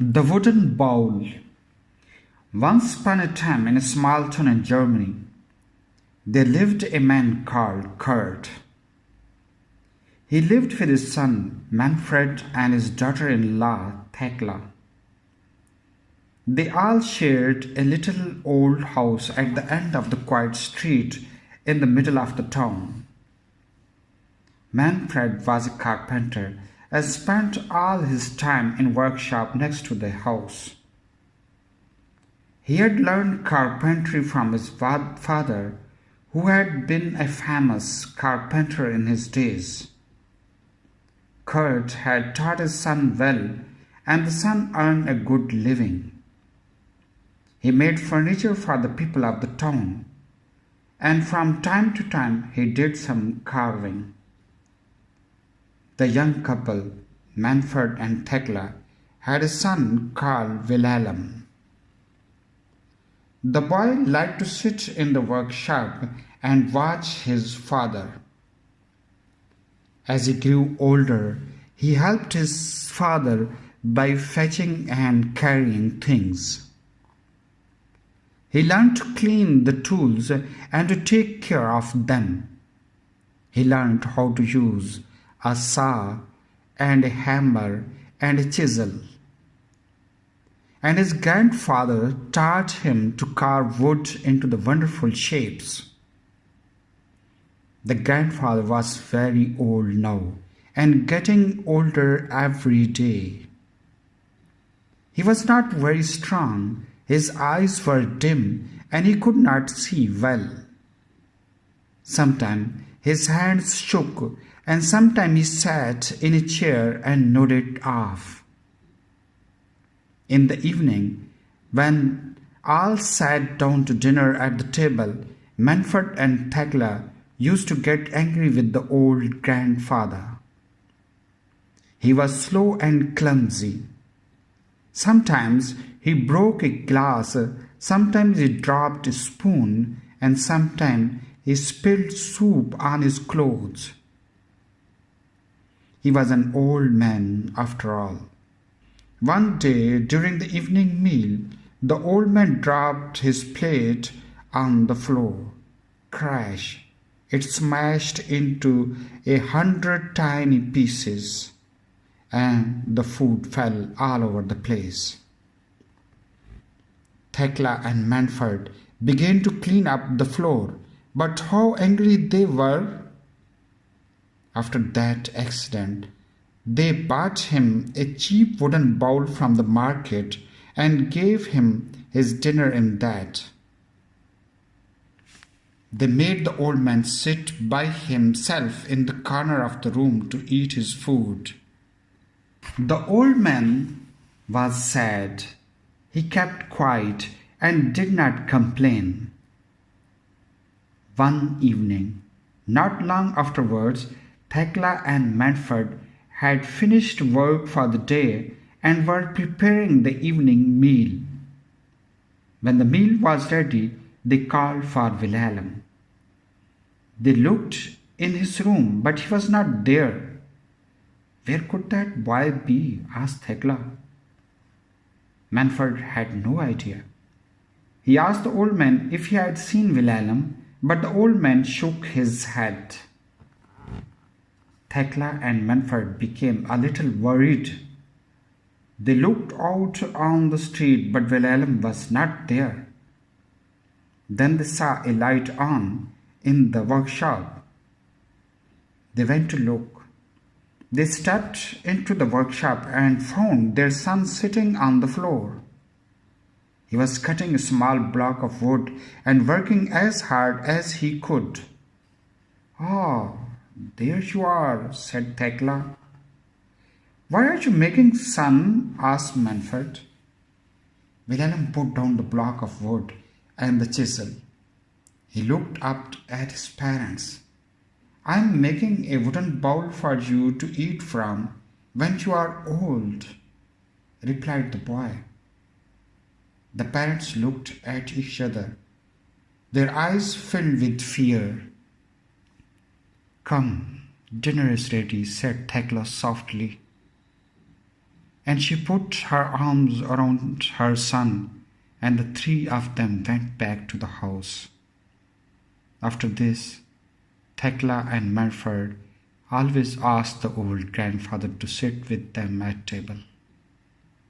The Wooden Bowl. Once upon a time, in a small town in Germany, there lived a man called Kurt. He lived with his son Manfred and his daughter-in-law Thekla. They all shared a little old house at the end of the quiet street in the middle of the town. Manfred was a carpenter and spent all his time in workshop next to the house. He had learned carpentry from his father, who had been a famous carpenter in his days. Kurt had taught his son well, and the son earned a good living. He made furniture for the people of the town, and from time to time he did some carving. The young couple, Manfred and Thekla, had a son called Wilhelm. The boy liked to sit in the workshop and watch his father. As he grew older, he helped his father by fetching and carrying things. He learned to clean the tools and to take care of them. He learned how to use a saw and a hammer and a chisel. And his grandfather taught him to carve wood into the wonderful shapes. The grandfather was very old now and getting older every day. He was not very strong, his eyes were dim and he could not see well. Sometimes his hands shook and sometimes he sat in a chair and nodded off. In the evening, when all sat down to dinner at the table, Manfred and Thekla used to get angry with the old grandfather. He was slow and clumsy. Sometimes he broke a glass, sometimes he dropped a spoon, and sometimes he spilled soup on his clothes. He was an old man after all. One day during the evening meal, the old man dropped his plate on the floor. Crash! It smashed into 100 tiny pieces, and the food fell all over the place. Thekla and Manfred began to clean up the floor, but how angry they were! After that accident, they bought him a cheap wooden bowl from the market and gave him his dinner in that. They made the old man sit by himself in the corner of the room to eat his food. The old man was sad. He kept quiet and did not complain. One evening, not long afterwards, Thekla and Manfred had finished work for the day and were preparing the evening meal. When the meal was ready, they called for Wilhelm. They looked in his room, but he was not there. Where could that boy be? Asked Thekla. Manfred had no idea. He asked the old man if he had seen Wilhelm, but the old man shook his head. Thekla and Manfred became a little worried. They looked out on the street, but Wilhelm was not there. Then they saw a light on in the workshop. They went to look. They stepped into the workshop and found their son sitting on the floor. He was cutting a small block of wood and working as hard as he could. "Ah, there you are," said Thekla. "What are you making, son?" asked Manfred. Wilhelm put down the block of wood and the chisel. He looked up at his parents. "I am making a wooden bowl for you to eat from when you are old," replied the boy. The parents looked at each other. Their eyes filled with fear. "Come, dinner is ready," said Thekla softly. And she put her arms around her son, and the three of them went back to the house. After this, Thekla and Merford always asked the old grandfather to sit with them at table.